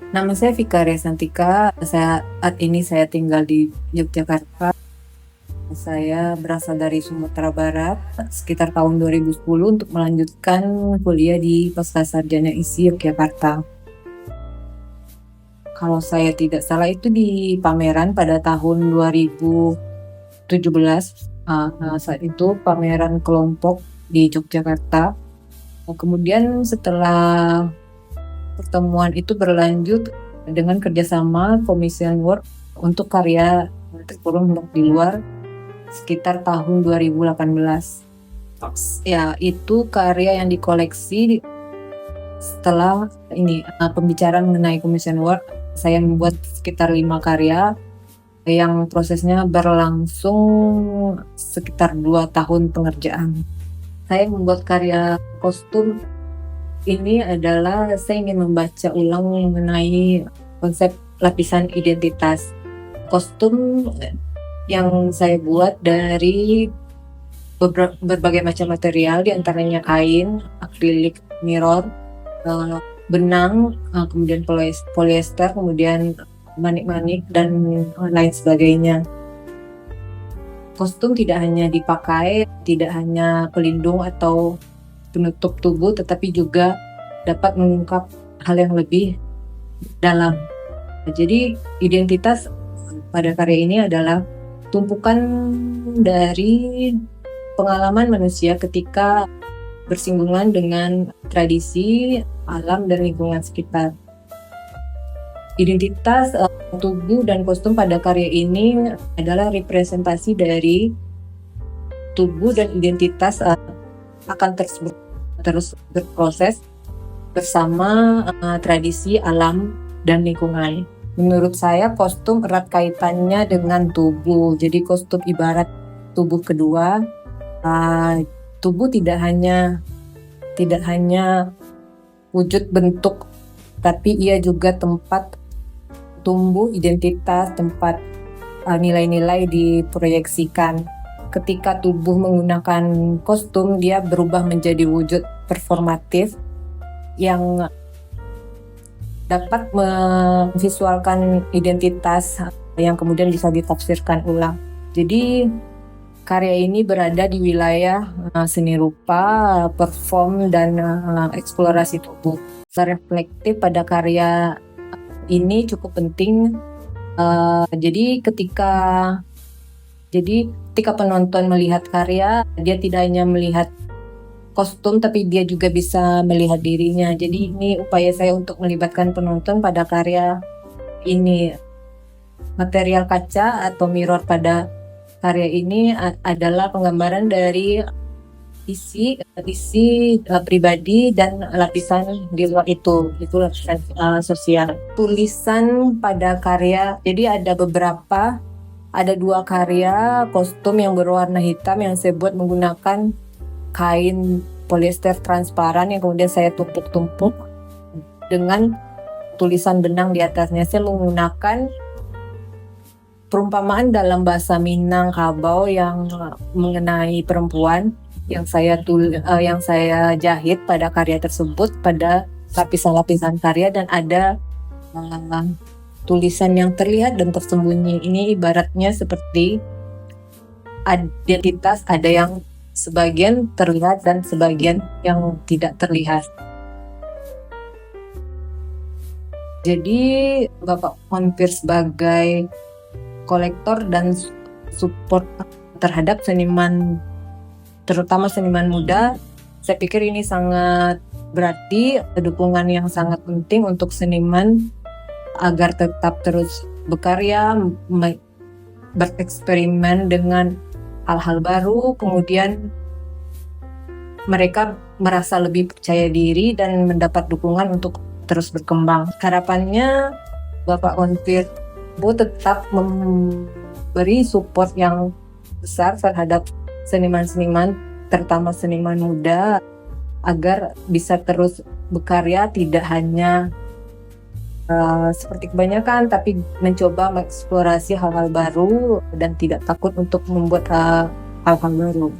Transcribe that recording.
Nama saya Vikaria Santika, saat ini saya tinggal di Yogyakarta. Saya berasal dari Sumatera Barat sekitar tahun 2010 untuk melanjutkan kuliah di Pascasarjana ISI Yogyakarta. Kalau saya tidak salah itu di pameran pada tahun 2017. Saat itu pameran kelompok di Yogyakarta. Kemudian setelah pertemuan itu berlanjut dengan kerjasama commission work untuk karya terkurung di luar sekitar tahun 2018. Ya, itu karya yang dikoleksi setelah ini pembicaraan mengenai commission work. Saya membuat sekitar 5 karya yang prosesnya berlangsung sekitar 2 tahun pengerjaan. Saya membuat karya kostum ini adalah saya ingin membaca ulang mengenai konsep lapisan identitas. Kostum yang saya buat dari berbagai macam material, diantaranya kain, akrilik, mirror, benang, kemudian polyester, kemudian manik-manik, dan lain sebagainya. Kostum tidak hanya dipakai, tidak hanya pelindung atau penutup tubuh, tetapi juga dapat mengungkap hal yang lebih dalam. Jadi identitas pada karya ini adalah tumpukan dari pengalaman manusia ketika bersinggungan dengan tradisi, alam, dan lingkungan sekitar. Identitas tubuh dan kostum pada karya ini adalah representasi dari tubuh dan identitas akan terus berproses bersama tradisi, alam, dan lingkungan. Menurut saya kostum erat kaitannya dengan tubuh. Jadi kostum ibarat tubuh kedua. Tubuh tidak hanya wujud bentuk, tapi ia juga tempat tumbuh identitas, tempat nilai-nilai diproyeksikan. Ketika tubuh menggunakan kostum, dia berubah menjadi wujud performatif yang dapat memvisualkan identitas yang kemudian bisa ditafsirkan ulang. Jadi karya ini berada di wilayah seni rupa, perform, dan eksplorasi tubuh. Reflektif pada karya ini cukup penting. Jadi ketika penonton melihat karya, dia tidak hanya melihat kostum, tapi dia juga bisa melihat dirinya. Jadi ini upaya saya untuk melibatkan penonton pada karya ini. Material kaca atau mirror pada karya ini adalah penggambaran dari isi pribadi dan lapisan di luar itu lapisan sosial. Tulisan pada karya, jadi ada 2 karya kostum yang berwarna hitam yang saya buat menggunakan kain polyester transparan yang kemudian saya tumpuk-tumpuk dengan tulisan benang di atasnya. Saya menggunakan perumpamaan dalam bahasa Minangkabau yang mengenai perempuan yang saya jahit pada karya tersebut, pada lapisan-lapisan karya, dan ada tulisan yang terlihat dan tersembunyi. Ini ibaratnya seperti identitas, ada yang sebagian terlihat dan sebagian yang tidak terlihat. Jadi Bapak Monfir sebagai kolektor dan support terhadap seniman, terutama seniman muda, saya pikir ini sangat berarti, dukungan yang sangat penting untuk seniman agar tetap terus berkarya, bereksperimen dengan hal-hal baru, kemudian mereka merasa lebih percaya diri dan mendapat dukungan untuk terus berkembang. Harapannya Bapak Monfir tetap memberi support yang besar terhadap seniman-seniman, terutama seniman muda, agar bisa terus berkarya, tidak hanya seperti kebanyakan, tapi mencoba mengeksplorasi hal-hal baru dan tidak takut untuk membuat hal-hal baru.